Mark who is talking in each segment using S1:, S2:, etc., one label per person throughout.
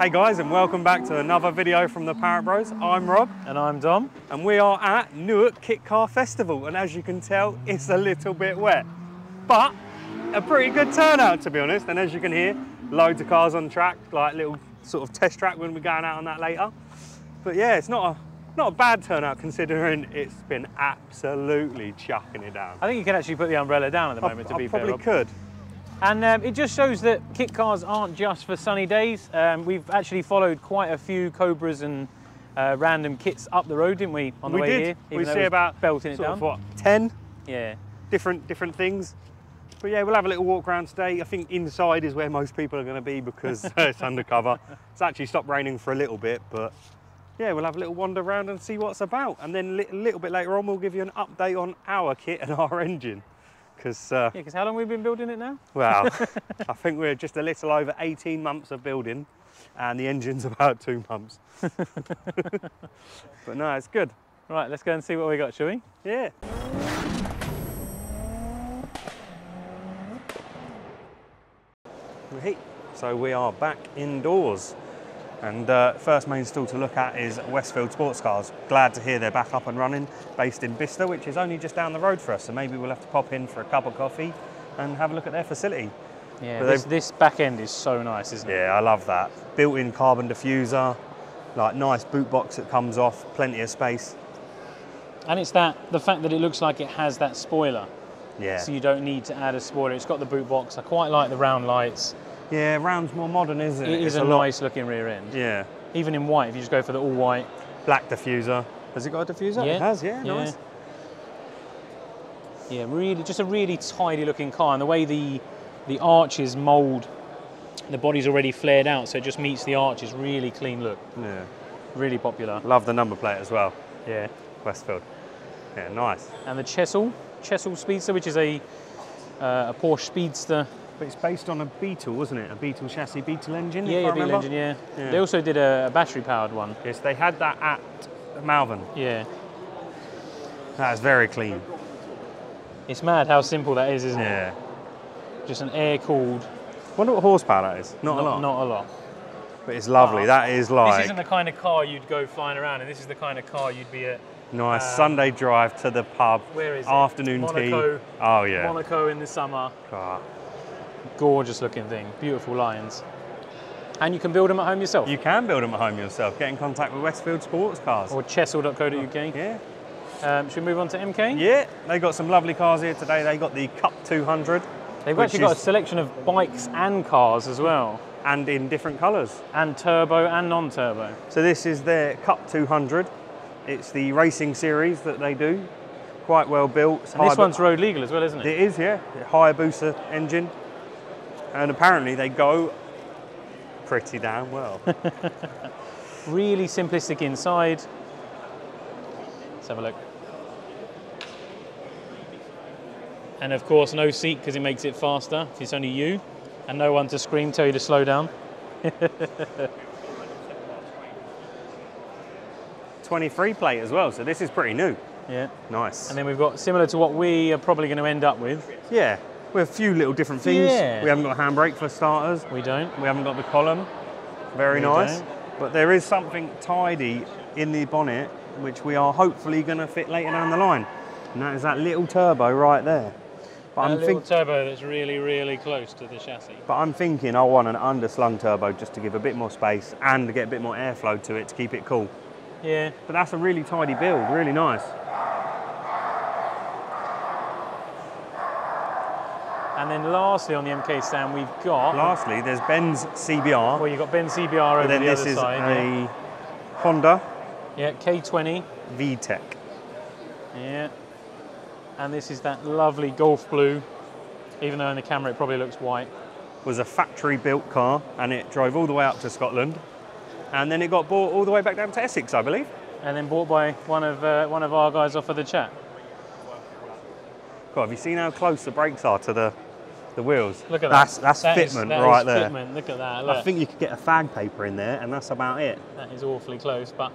S1: Hey guys, and welcome back to another video from the Parrot Bros. I'm Rob.
S2: And I'm Dom.
S1: And we are at Newark Kit Car Festival, and as you can tell, it's a little bit wet. But a pretty good turnout, to be honest, and as you can hear, loads of cars on track, like little sort of test track when we're going out on that later. But yeah, it's not a bad turnout considering it's been absolutely chucking it down.
S2: I think you can actually put the umbrella down at the moment, to be fair,
S1: I probably could.
S2: And it just shows that kit cars aren't just for sunny days. We've actually followed quite a few Cobras and random kits up the road, didn't we, on the way here?
S1: We see about
S2: belting it down.
S1: What, 10?
S2: Yeah.
S1: Different things. But yeah, we'll have a little walk around today. I think inside is where most people are going to be because it's undercover. It's actually stopped raining for a little bit, but yeah, we'll have a little wander around and see what's about. And then a little bit later on, we'll give you an update on our kit and our engine. Because how
S2: long have we been building it now?
S1: Well, I think we're just a little over 18 months of building and the engine's about 2 months. But no, it's good.
S2: Right, let's go and see what we got, shall we?
S1: Yeah. Right, so we are back indoors. And first main stall to look at is Westfield Sports Cars. Glad to hear they're back up and running, based in Bicester, which is only just down the road for us. So maybe we'll have to pop in for a cup of coffee and have a look at their facility.
S2: Yeah, this back end is so nice, isn't it?
S1: Yeah, I love that. Built-in carbon diffuser, like nice boot box that comes off, plenty of space.
S2: And it's the fact that it looks like it has that spoiler.
S1: Yeah.
S2: So you don't need to add a spoiler. It's got the boot box. I quite like the round lights.
S1: Yeah, round's more modern, isn't it?
S2: It is a nice looking rear end.
S1: Yeah.
S2: Even in white, if you just go for the all white.
S1: Black diffuser. Has it got a diffuser?
S2: Yeah.
S1: It has, yeah, nice.
S2: Yeah, really, just a really tidy looking car. And the way the arches mould, the body's already flared out, so it just meets the arches. Really clean look. Yeah. Really popular.
S1: Love the number plate as well.
S2: Yeah.
S1: Westfield. Yeah, nice.
S2: And the Chesil Speedster, which is a Porsche Speedster.
S1: But it's based on a Beetle, wasn't it? A Beetle chassis, Beetle engine,
S2: yeah,
S1: if I remember.
S2: Beetle engine, yeah. They also did a battery-powered one.
S1: Yes, they had that at Malvern.
S2: Yeah.
S1: That is very clean.
S2: It's mad how simple that is, isn't it?
S1: Yeah.
S2: Just an air-cooled...
S1: Wonder what horsepower that is. Not a lot.
S2: Not a lot.
S1: But it's lovely. That is like...
S2: This isn't the kind of car you'd go flying around in. This is the kind of car you'd be at...
S1: Nice Sunday drive to the pub.
S2: Where is it?
S1: Afternoon
S2: Monaco,
S1: tea. Oh, yeah.
S2: Monaco in the summer.
S1: Oh.
S2: Gorgeous looking thing, beautiful lines. And you can build them at home yourself.
S1: You can build them at home yourself. Get in contact with Westfield Sports Cars.
S2: Or chesil.co.uk.
S1: Yeah.
S2: Should we move on to MK?
S1: Yeah, they got some lovely cars here today. They got the Cup 200.
S2: They've actually got a selection of bikes and cars as well.
S1: And in different colours.
S2: And turbo and non-turbo.
S1: So this is their Cup 200. It's the racing series that they do. Quite well built.
S2: And this one's road legal as well, isn't it?
S1: It is, yeah. Hayabusa engine. And apparently they go pretty damn well.
S2: Really simplistic inside. Let's have a look. And of course no seat because it makes it faster if it's only you. And no one to scream, tell you to slow down.
S1: 23 plate as well, so this is pretty new.
S2: Yeah.
S1: Nice.
S2: And then we've got similar to what we are probably going to end up with.
S1: Yeah. We have a few little different things.
S2: Yeah.
S1: We haven't got a handbrake for starters.
S2: We don't.
S1: We haven't got the column. Very nice. But there is something tidy in the bonnet, which we are hopefully going to fit later down the line. And that is that little turbo right there.
S2: But a little turbo that's really, really close to the chassis.
S1: But I'm thinking I want an underslung turbo just to give a bit more space and to get a bit more airflow to it to keep it cool.
S2: Yeah.
S1: But that's a really tidy build, really nice.
S2: And then lastly on the MK stand we've got...
S1: Lastly, there's Ben's CBR.
S2: Well, you've got Ben's CBR over the other side.
S1: This is a Honda.
S2: Yeah, K20.
S1: VTEC.
S2: Yeah. And this is that lovely Golf blue. Even though in the camera it probably looks white.
S1: Was a factory built car and it drove all the way up to Scotland. And then it got bought all the way back down to Essex, I believe.
S2: And then bought by one of our guys off of the chat.
S1: God, have you seen how close the brakes are to the wheels?
S2: Look at that.
S1: That's fitment right there.
S2: Fitment. Look at that. Look.
S1: I think you could get a fag paper in there and that's about it.
S2: That is awfully close, but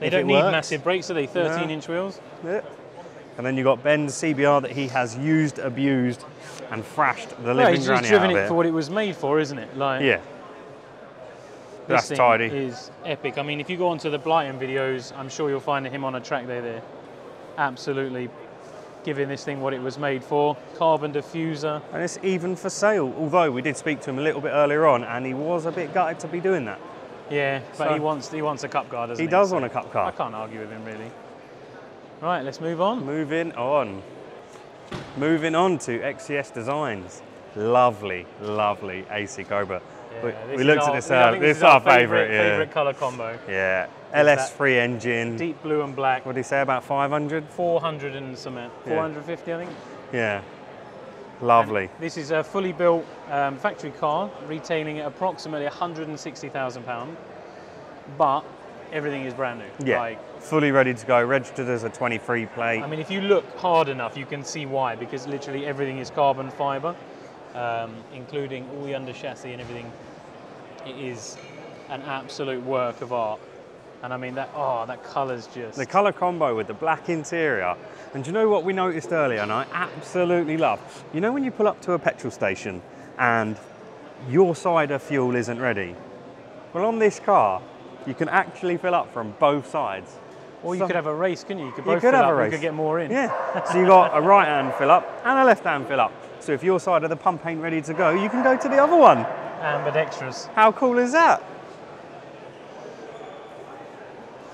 S2: they don't need massive brakes, do they? 13-inch wheels.
S1: Yeah. And then you've got Ben's CBR that he has used, abused, and thrashed the living granny out of it.
S2: He's driven it for what it was made for, isn't it? Like,
S1: yeah.
S2: This
S1: That's
S2: thing
S1: tidy.
S2: is epic. I mean, if you go onto the Blighton videos, I'm sure you'll find him on a track day there. Absolutely giving this thing what it was made for. Carbon diffuser.
S1: And it's even for sale, although we did speak to him a little bit earlier on and he was a bit gutted to be doing that.
S2: Yeah, but
S1: So
S2: he wants a cup car, doesn't he?
S1: He does
S2: So
S1: want a cup car.
S2: I can't argue with him, really. Right, let's move on.
S1: Moving on. Moving on to XCS Designs. Lovely, lovely AC Cobra.
S2: Yeah,
S1: we looked at this earlier. This is our favourite, yeah.
S2: Favourite colour combo.
S1: Yeah, LS3 engine.
S2: Deep blue and black.
S1: What did he say, about 500?
S2: 400 and something. 450, I think.
S1: Yeah, lovely.
S2: And this is a fully built factory car, retailing at approximately £160,000, but everything is brand new.
S1: Yeah,
S2: Like,
S1: fully ready to go, registered as a 23 plate.
S2: I mean, if you look hard enough, you can see why, because literally everything is carbon fibre, including all the under chassis and everything. It is an absolute work of art. And I mean, that colour's just...
S1: The colour combo with the black interior. And do you know what we noticed earlier, and I absolutely love? You know when you pull up to a petrol station and your side of fuel isn't ready? Well, on this car, you can actually fill up from both sides.
S2: Or you could have a race, couldn't you? You could both
S1: have
S2: fill
S1: a
S2: up,
S1: race.
S2: you could get more in.
S1: Yeah, so you got a right hand fill up and a left hand fill up. So if your side of the pump ain't ready to go, you can go to the other one.
S2: Ambidextrous.
S1: How cool is that?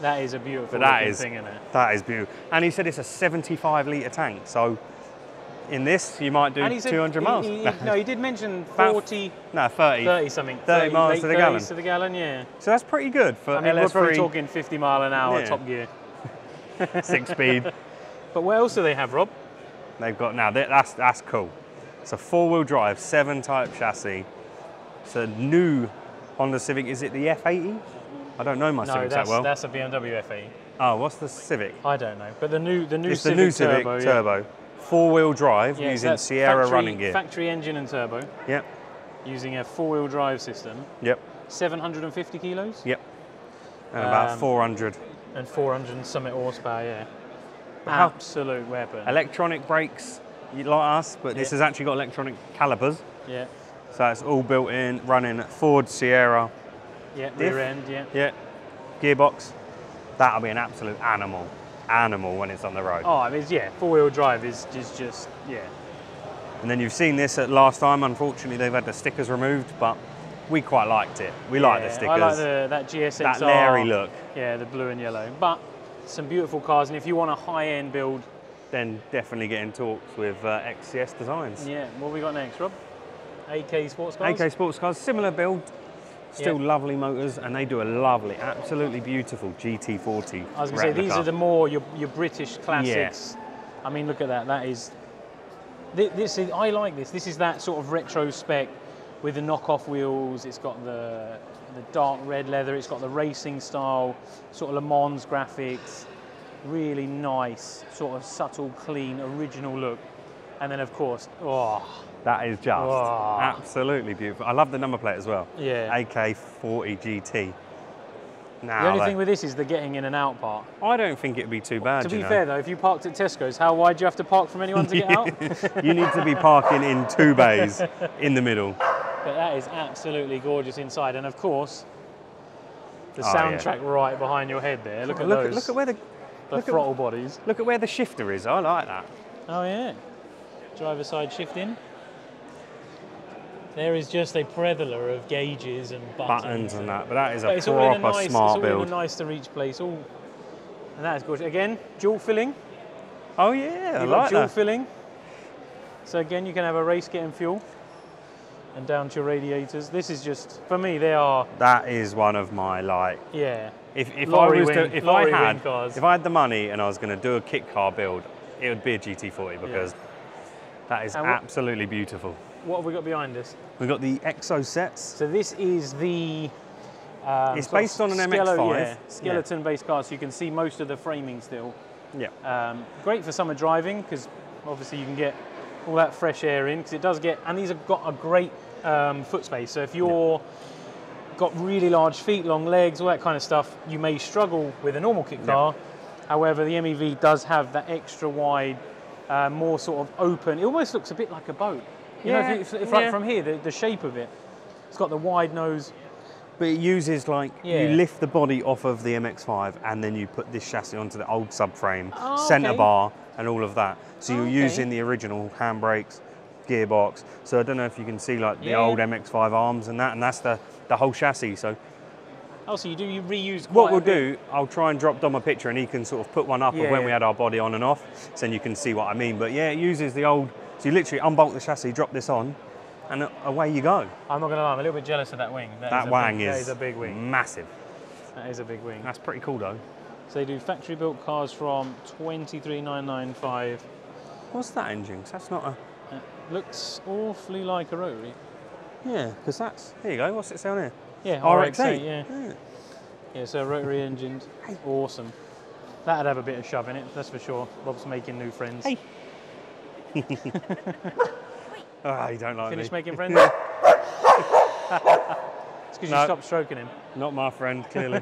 S2: That is a beautiful thing, isn't it?
S1: That is beautiful. And he said it's a 75 litre tank, so in this you might do 200 miles.
S2: He did mention 40...
S1: No, 30.
S2: 30 something.
S1: 30 miles to the gallon.
S2: 30 to the gallon, yeah.
S1: So that's pretty good for
S2: I mean,
S1: LS3.
S2: we're probably talking 50 mile an hour top gear.
S1: 6-speed.
S2: But what else do they have, Rob?
S1: They've got, now that's cool. It's a 4-wheel drive, 7-type chassis. It's a new Honda Civic. Is it the F80? I don't know my Civics that well.
S2: No, that's a BMW F80.
S1: Oh, what's the Civic?
S2: I don't know, but the new
S1: it's
S2: Civic
S1: the new Civic
S2: Turbo.
S1: Yeah. 4-wheel drive using Sierra running gear.
S2: Factory engine and turbo.
S1: Yep.
S2: Using a 4-wheel drive system.
S1: Yep.
S2: 750 kilos.
S1: Yep. And about 400.
S2: And 400 and something horsepower, yeah. Absolute weapon.
S1: Electronic brakes, like us, but this has actually got electronic calipers.
S2: Yeah.
S1: So it's all built in, running Ford Sierra.
S2: Yeah, rear end, yeah.
S1: Yeah. Gearbox. That'll be an absolute animal when it's on the road.
S2: Oh, I mean, yeah, 4-wheel drive is just, yeah.
S1: And then you've seen this at last time. Unfortunately, they've had the stickers removed, but we quite liked it. We like the stickers.
S2: I like that GSXR.
S1: That Larry look.
S2: Yeah, the blue and yellow. But some beautiful cars, and if you want a high-end build,
S1: then definitely get in talks with XCS Designs.
S2: Yeah, what have we got next, Rob? AK Sports Cars?
S1: AK Sports Cars, similar build, still lovely motors, and they do a lovely, absolutely beautiful GT40
S2: I was going to say, these are the more your British classics. Yeah. I mean, look at that. That is, I like this. This is that sort of retro spec with the knockoff wheels. It's got the dark red leather. It's got the racing style, sort of Le Mans graphics. Really nice, sort of subtle, clean, original look. And then, of course,
S1: that is just absolutely beautiful. I love the number plate as well.
S2: Yeah.
S1: AK40 GT. Now,
S2: the only thing with this is the getting in and out part.
S1: I don't think it'd be too bad.
S2: To be fair though, if you parked at Tesco's, how wide do you have to park from anyone to get out?
S1: You need to be parking in 2 bays in the middle.
S2: But that is absolutely gorgeous inside, and of course, the soundtrack right behind your head there. Look at those.
S1: Look at where the
S2: throttle bodies.
S1: Look at where the shifter is. I like that.
S2: Oh yeah, driver side shifting. There is just a plethora of gauges and buttons
S1: and that, but that is a proper
S2: smart
S1: build.
S2: It's all in a nice to reach place. And that is gorgeous. Again, dual filling.
S1: Oh yeah,
S2: You've got dual filling. So again, you can have a race getting fuel and down to your radiators. This is just, for me, they are.
S1: That is one of my
S2: Yeah.
S1: If I had the money and I was going to do a kit car build, it would be a GT40 because that is absolutely beautiful.
S2: What have we got behind us?
S1: We've got the Exo sets.
S2: So this is the...
S1: it's based on an MX-5.
S2: Skeleton-based car, so you can see most of the framing still.
S1: Yeah.
S2: Great for summer driving, because obviously you can get all that fresh air in, because it does get... And these have got a great foot space, so if you're got really large feet, long legs, all that kind of stuff, you may struggle with a normal kit car. However, the MEV does have that extra wide, more sort of open... It almost looks a bit like a boat. You know, if like from here, the shape of it, it's got the wide nose,
S1: But it uses like,
S2: Yeah.
S1: you lift the body off of the MX-5 and then you put this chassis onto the old subframe,
S2: Oh,
S1: centre
S2: okay.
S1: bar and all of that. So you're
S2: Okay.
S1: using the original handbrakes, gearbox. So I don't know if you can see like the
S2: Yeah.
S1: old MX-5 arms and that's the whole chassis. So
S2: Oh, so you reuse
S1: what
S2: quite
S1: we'll
S2: a bit.
S1: do, I'll try and drop Dom a picture and he can sort of put one up of
S2: Yeah,
S1: when
S2: yeah.
S1: we had our body on and off, so then you can see what I mean. But yeah, it uses the old, so you literally unbolt the chassis, drop this on, and away you go.
S2: I'm not going to lie, I'm a little bit jealous of that wing.
S1: That wang
S2: that
S1: is
S2: is a big wing.
S1: massive.
S2: That is a big wing.
S1: That's pretty cool though.
S2: So they do factory built cars from 23,995.
S1: What's that engine? 'Cause that's not a...
S2: Looks awfully like a rotary.
S1: Yeah, because that's... Here you go, what's it say on here?
S2: Yeah,
S1: RX-8.
S2: yeah. Yeah, so rotary engined. Awesome. That'd have a bit of shove in it, that's for sure. Bob's making new friends.
S1: Hey. Oh, you don't like
S2: Finished
S1: me.
S2: making friends? It's because you
S1: No.
S2: stopped stroking him.
S1: Not my friend, clearly.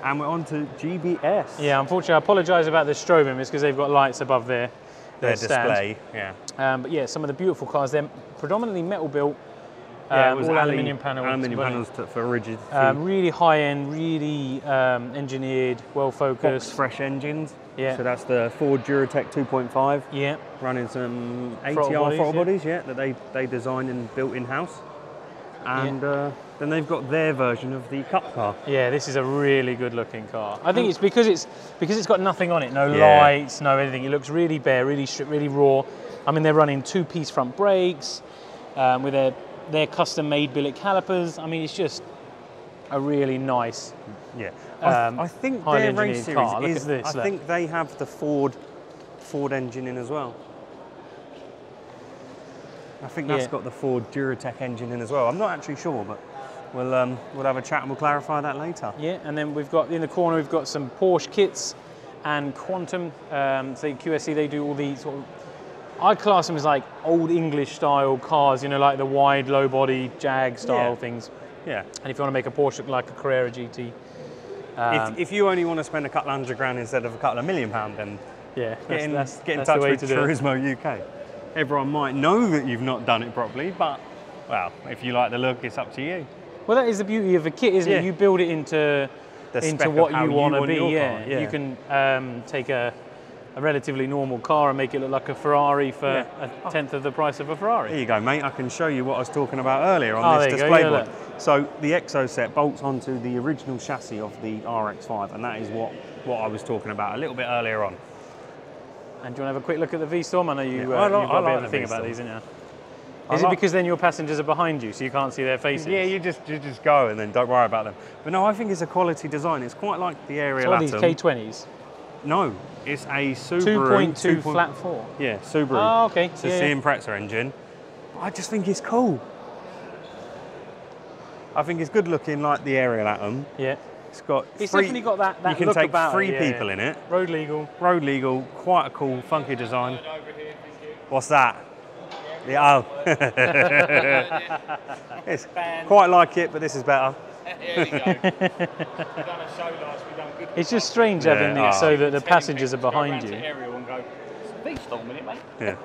S1: And we're on to GBS.
S2: Yeah, unfortunately, I apologise about the strobing. It's because they've got lights above their stand.
S1: display, yeah.
S2: But yeah, some of the beautiful cars, they're predominantly metal built.
S1: Yeah, it was
S2: all aluminium panels.
S1: Aluminium panels for rigid.
S2: Really high end, really engineered, well
S1: Box
S2: focused.
S1: fresh engines.
S2: Yeah.
S1: So that's the Ford Duratec 2.5.
S2: Yeah.
S1: Running some
S2: Throttle
S1: ATR throttle
S2: bodies,
S1: bodies, yeah, that they designed and built in house. And then they've got their version of the Cup car.
S2: Yeah, this is a really good looking car. I think it's because it's got nothing on it, no
S1: Yeah.
S2: lights, no anything. It looks really bare, really stripped, really raw. I mean, they're running 2-piece front brakes with their custom made billet calipers. I mean, it's just a really nice.
S1: Yeah. I think
S2: highly
S1: their
S2: engineered
S1: race series
S2: car. Look
S1: is.
S2: at this,
S1: I
S2: look.
S1: think they have the Ford engine in as well. I think that's got the Ford Duratec engine in as well. I'm not actually sure, but we'll have a chat and we'll clarify that later.
S2: Yeah, and then we've got in the corner we've got some Porsche kits and Quantum. So QSC, they do all these sort of. I class them as like old English style cars, you know, like the wide, low body Jag style things.
S1: Yeah.
S2: And if you want to make a Porsche look like a Carrera GT.
S1: If you only want to spend a couple £100,000 instead of a couple of £1 million, then
S2: yeah,
S1: get in
S2: that's
S1: touch
S2: the way
S1: with
S2: to do it.
S1: Turismo UK. Everyone might know that you've not done it properly, but well, if you like the look, it's up to you.
S2: Well, that is the beauty of a kit, isn't it? You build it into
S1: spec of
S2: what
S1: how
S2: you
S1: you
S2: want to
S1: want
S2: be.
S1: your
S2: Yeah.
S1: car, yeah.
S2: You can take a relatively normal car and make it look like a Ferrari for a tenth of the price of a Ferrari.
S1: There you go, mate. I can show you what I was talking about earlier on this
S2: there you go,
S1: display
S2: yeah,
S1: board.
S2: look.
S1: So the Exo set bolts onto the original chassis of the RX-5, and that is what I was talking about a little bit earlier on.
S2: And do you want to have a quick look at the V-Storm? I know you,
S1: Yeah,
S2: you've
S1: I like
S2: got a bit of
S1: the
S2: a thing about
S1: V-Storm.
S2: these, isn't you? Is it because then your passengers are behind you, so you can't see their faces?
S1: Yeah, you just go and then don't worry about them. But no, I think it's a quality design. It's quite like the Ariel
S2: So what are
S1: Atom.
S2: these K20s?
S1: No, it's a Subaru
S2: 2.2 flat 4.
S1: Yeah, Subaru.
S2: Oh, okay.
S1: It's a Impreza engine. I just think it's cool. I think it's good looking like the Ariel Atom.
S2: Yeah.
S1: It's got
S2: Definitely got that
S1: you can
S2: look
S1: take
S2: about
S1: 3
S2: it,
S1: people in it.
S2: Road legal.
S1: Road legal, quite a cool, funky design. What's that? Yeah, oh. It's quite like it, but this is better.
S2: It's just strange having it so that the passengers are behind you.
S1: Yeah. Yeah,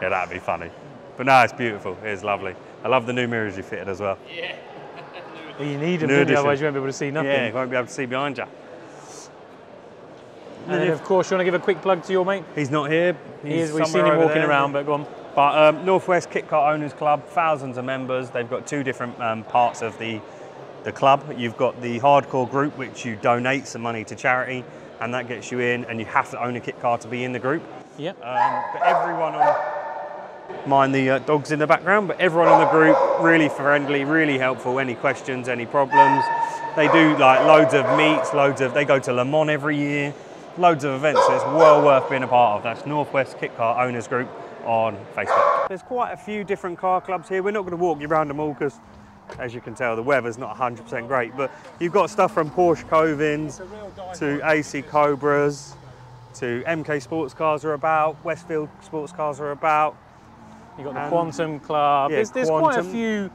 S1: that'd be funny. But no, it's beautiful. It's lovely. I love the new mirrors you fitted as well.
S3: Yeah.
S2: Well, you need them,
S1: New
S2: don't you?
S1: edition.
S2: Otherwise you won't be able to see nothing.
S1: Yeah, you won't be able to see behind you.
S2: And then, of course, you want to give a quick plug to your mate?
S1: He's not here.
S2: We've seen
S1: somewhere
S2: him
S1: over
S2: walking
S1: there.
S2: around, but go on.
S1: But Northwest Kit Car Owners Club, thousands of members. They've got 2 different parts of the club. You've got the hardcore group, which you donate some money to charity, and that gets you in, and you have to own a kit car to be in the group.
S2: Yep.
S1: But everyone on, mind the dogs in the background, but everyone in the group, really friendly, really helpful. Any questions, any problems. They do like loads of meets, they go to Le Mans every year, loads of events, so it's well worth being a part of. That's Northwest Kit Car Owners Group on Facebook. There's quite a few different car clubs here. We're not going to walk you around them all because, as you can tell, the weather's not 100% great, but you've got stuff from Porsche Covins to AC Cobras to MK Sports Cars are about, Westfield Sports Cars are about.
S2: You've got the Quantum Club.
S1: Yeah,
S2: There's quite a few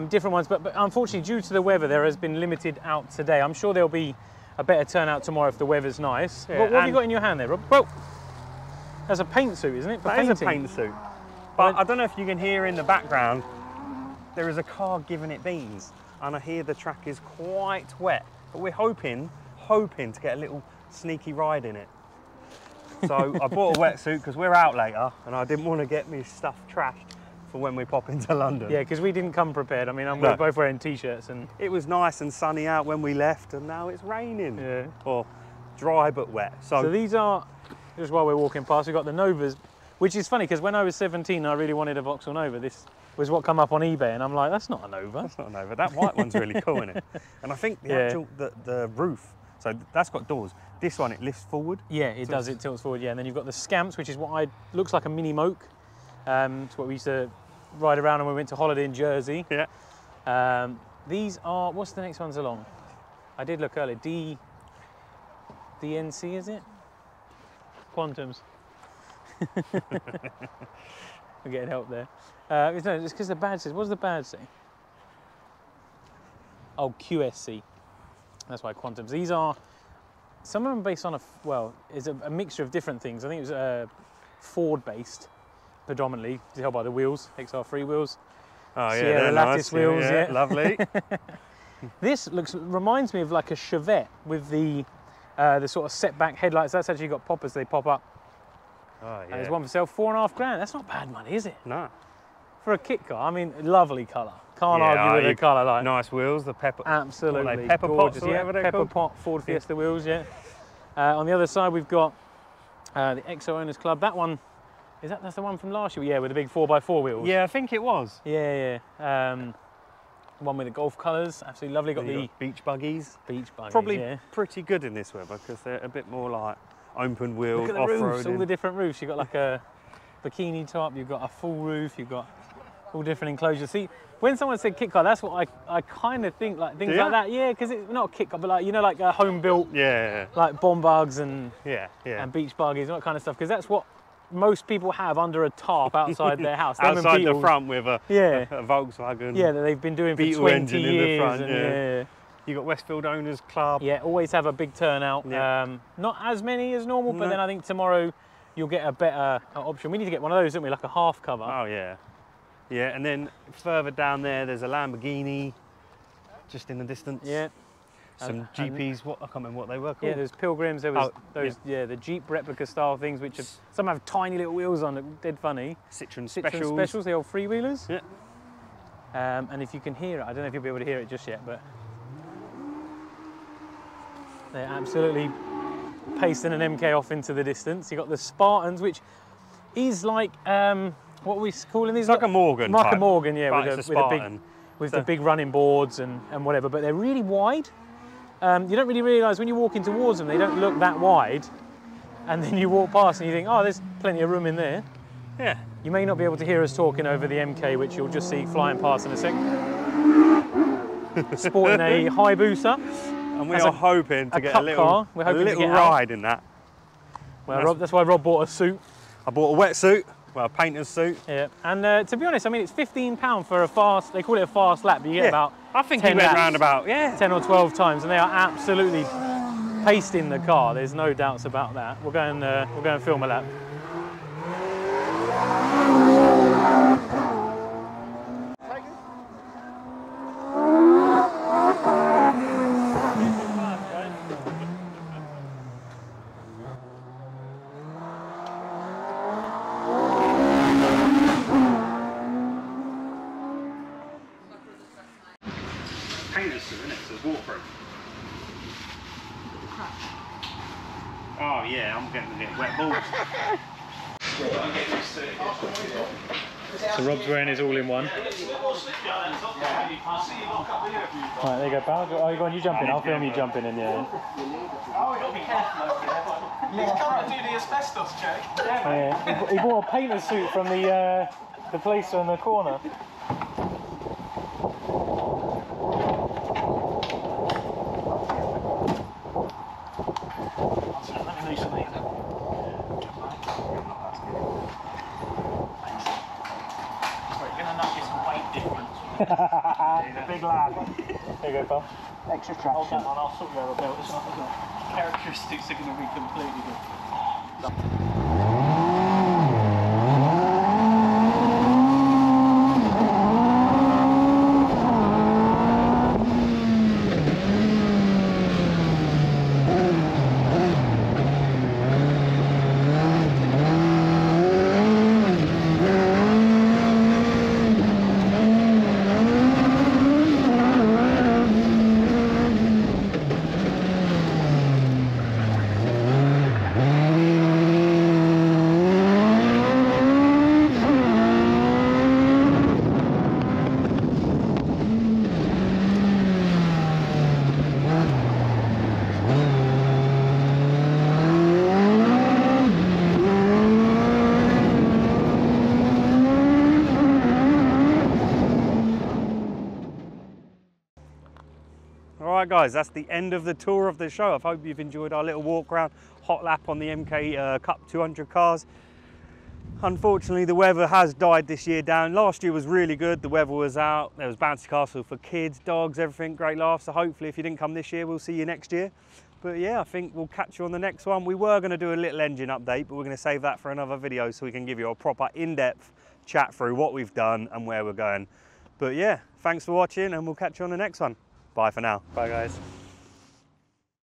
S2: different ones, but unfortunately, due to the weather, there has been limited out today. I'm sure there'll be a better turnout tomorrow if the weather's nice.
S1: Yeah,
S2: what have you got in your hand there, Rob?
S1: Well,
S2: That's a paint suit, isn't it? For
S1: That is a
S2: painting.
S1: paint suit. But I don't know if you can hear in the background, there is a car giving it beans. And I hear the track is quite wet. But we're hoping to get a little sneaky ride in it. So I bought a wetsuit because we're out later and I didn't want to get me stuff trashed for when we pop into London.
S2: Yeah, because we didn't come prepared. I mean, we're both wearing t-shirts and...
S1: It was nice and sunny out when we left and now it's raining.
S2: Yeah.
S1: Or dry but wet. So
S2: these are, just while we're walking past, we've got the Novas, which is funny because when I was 17 I really wanted a Vauxhall Nova. This was what come up on eBay and I'm like, that's not a Nova.
S1: That's not a Nova. That white one's really cool, isn't it? And I think the actual, the roof, so that's got doors. This one, it lifts forward.
S2: Yeah, it does, it tilts forward, yeah. And then you've got the Scamps, which is what looks like a mini moke. It's what we used to ride around when we went to holiday in Jersey.
S1: Yeah.
S2: These are, what's the next ones along? I did look earlier, DNC, is it? Quantums. We're getting help there. No, it's because the badge says, what does the badge say? Oh, QSC. That's why Quantums. These are, some of them based on is a mixture of different things. I think it was Ford based, predominantly. You can tell by the wheels, XR3 wheels.
S1: Oh yeah,
S2: Sierra Lattice
S1: nice.
S2: wheels, yeah.
S1: Lovely.
S2: This reminds me of like a Chevette with the sort of setback headlights. That's actually got poppers, they pop up.
S1: Oh yeah.
S2: And there's one for sale, £4.5 grand. That's not bad money, is it?
S1: No.
S2: For a kit car, I mean, lovely colour. Can't argue with the colour. Like,
S1: nice wheels, the pepper.
S2: Absolutely.
S1: Pepper
S2: gorgeous,
S1: pots,
S2: yeah. Pepper pot Ford Fiesta wheels, yeah. On the other side, we've got the XO Owners Club. That one, that's the one from last year? Yeah, with the big 4x4 wheels.
S1: Yeah, I think it was.
S2: Yeah, yeah. One with the golf colours, absolutely lovely. Got the
S1: beach buggies.
S2: Beach buggies,
S1: Probably
S2: yeah.
S1: pretty good in this weather because they're a bit more like open wheeled,
S2: Look at the roofs, all
S1: off-roading.
S2: the different roofs. You've got like a bikini top, you've got a full roof, you've got all different enclosures. See, when someone said kit car, that's what I kind of think, like things like that. Yeah, because it's not a kit car, but like, you know, like a home built, like bomb bugs and and beach buggies, and that kind of stuff. Because that's what most people have under a tarp outside their house.
S1: Outside the front with a Volkswagen.
S2: Yeah, that they've been doing for
S1: Beetle
S2: 20
S1: engine
S2: years.
S1: in the front.
S2: And,
S1: You got Westfield Owners Club.
S2: Yeah, always have a big turnout.
S1: Yeah.
S2: Not as many as normal, but then I think tomorrow you'll get a better option. We need to get one of those, don't we? Like a half cover.
S1: Oh yeah. Yeah, and then further down there, there's a Lamborghini, just in the distance.
S2: Yeah.
S1: Some GPs, I can't remember what they were called.
S2: Yeah, there's Pilgrims, there was the Jeep replica style things, which some have tiny little wheels on, that dead funny.
S1: Citroen
S2: Specials, the old freewheelers.
S1: Yeah.
S2: And if you can hear it, I don't know if you'll be able to hear it just yet, but they're absolutely pasting an MK off into the distance. You've got the Spartans, which is like, what are we calling these?
S1: It's like a Morgan
S2: Like
S1: type,
S2: a Morgan, yeah,
S1: with
S2: the big running boards and whatever, but they're really wide. You don't really realise when you're walking towards them, they don't look that wide. And then you walk past and you think, oh, there's plenty of room in there.
S1: Yeah.
S2: You may not be able to hear us talking over the MK, which you'll just see flying past in a sec. Sporting a Hayabusa.
S1: And we are hoping to get a little ride in that.
S2: Well, that's why Rob bought a suit.
S1: I bought a wetsuit, well, a painter's suit.
S2: Yeah, and to be honest, I mean, it's £15 for a fast, they call it a fast lap, but you get about
S1: I think
S2: 10
S1: he went
S2: laps,
S1: round about,
S2: 10 or 12 times, and they are absolutely pasting the car. There's no doubts about that. We'll go and film a lap.
S1: Painter's suit, isn't it? So it's waterproof. Oh yeah, I'm going to get wet balls.
S2: So Rob's wearing his all-in-one. Right, there you go, pal. Oh, you go on, you jump in. I'll film you jumping in, yeah.
S3: Oh, you've got to be careful over there. You can't do the asbestos check.
S2: Yeah. He bought a painter's suit from the place on the corner.
S3: Big lad.
S2: There you go, pal.
S3: Extra traction. I'll sort you out a belt. Characteristics are going to be completely good.
S1: Right guys, that's the end of the tour of the show. I hope you've enjoyed our little walk around, hot lap on the MK Cup 200 cars. Unfortunately, the weather has died this year down. Last year was really good. The weather was out. There was bouncy castle for kids, dogs, everything, great laughs. So hopefully if you didn't come this year, we'll see you next year. But yeah, I think we'll catch you on the next one. We were going to do a little engine update, but we're going to save that for another video so we can give you a proper in-depth chat through what we've done and where we're going. But yeah, thanks for watching and we'll catch you on the next one. Bye for now. Bye guys.